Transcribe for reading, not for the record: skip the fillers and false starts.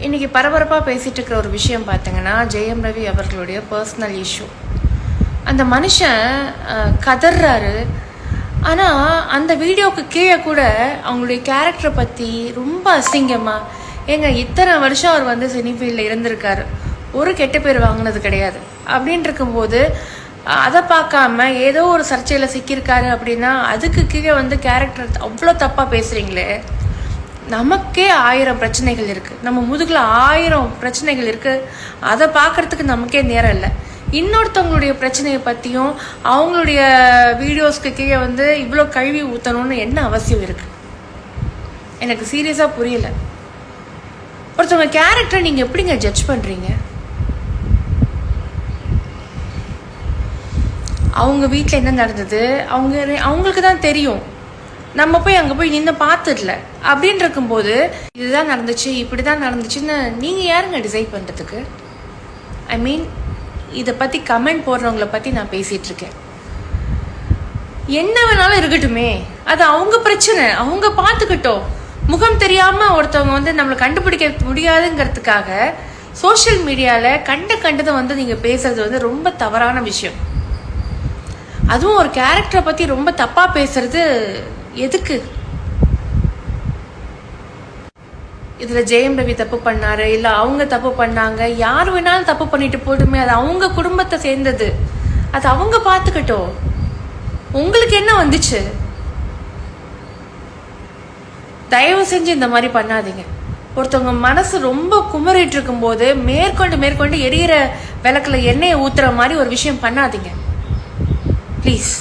இன்றைக்கி பரபரப்பாக பேசிகிட்டு இருக்கிற ஒரு விஷயம் பார்த்தீங்கன்னா ஜெயம் ரவி அவர்களுடைய பர்சனல் இஷ்யூ. அந்த மனுஷன் கதறாரு. ஆனால் அந்த வீடியோவுக்கு கீழே கூட அவங்களுடைய கேரக்டரை பற்றி ரொம்ப அசிங்கமாக, ஏங்க இத்தனை வருஷம் அவர் வந்து சினி ஃபீல்டில் இருந்திருக்காரு, ஒரு கெட்ட பேர் வாங்கினது கிடையாது அப்படின்னு இருக்கும்போது அதை பார்க்காம ஏதோ ஒரு சர்ச்சையில் சிக்கியிருக்காரு அப்படின்னா அதுக்கு கீழே வந்து கேரக்டர் அவ்வளோ தப்பாக பேசுகிறீங்களே. நமக்கே 1000 பிரச்சனைகள் இருக்குது, நம்ம முதுகில் 1000 பிரச்சனைகள் இருக்குது. அதை பார்க்குறதுக்கு நமக்கே நேரம் இல்லை. இன்னொருத்தவங்களுடைய பிரச்சனையை பற்றியும் அவங்களுடைய வீடியோஸ்க்கு கீழே வந்து இவ்வளோ கழுவி ஊற்றணும்னு என்ன அவசியம் இருக்குது? எனக்கு சீரியஸாக புரியல. ஒருத்தவங்க கேரக்டரை நீங்கள் எப்படிங்க ஜட்ஜ் பண்ணுறீங்க? அவங்க வீட்டில் என்ன நடந்தது அவங்களுக்கு தான் தெரியும். நம்ம போய் அங்கே போய் நின்று பார்த்துடல அப்படின்னு இருக்கும்போது இதுதான் நடந்துச்சு இப்படி தான் நடந்துச்சுன்னு நீங்கள் யாருங்க டிசைட் பண்ணுறதுக்கு? ஐ மீன் இதை பற்றி கமெண்ட் போடுறவங்கள பற்றி நான் பேசிகிட்டு இருக்கேன். என்ன வேணாலும் இருக்கட்டுமே, அது அவங்க பிரச்சனை, அவங்க பார்த்துக்கிட்டோம். முகம் தெரியாமல் ஒருத்தவங்க வந்து நம்மளை கண்டுபிடிக்க முடியாதுங்கிறதுக்காக சோஷியல் மீடியாவில் கண்டதை வந்து நீங்கள் பேசுறது வந்து ரொம்ப தவறான விஷயம். அதுவும் ஒரு கேரக்டரை பற்றி ரொம்ப தப்பாக பேசுறது எதுக்கு? இதில் ஜெயம் ரவி தப்பு பண்ணாரு, இல்லை அவங்க தப்பு பண்ணாங்க, யார் வேணாலும் தப்பு பண்ணிட்டு போட்டுமே, அது அவங்க குடும்பத்தை சேர்ந்தது, அது அவங்க பார்த்துக்கிட்டோம். உங்களுக்கு என்ன வந்துச்சு? தயவு செஞ்சு இந்த மாதிரி பண்ணாதீங்க. ஒருத்தவங்க மனசு ரொம்ப குமரிட்டு இருக்கும்போது மேற்கொண்டு எரியிற விளக்குல எண்ணெயை ஊத்துற மாதிரி ஒரு விஷயம் பண்ணாதீங்க ப்ளீஸ்.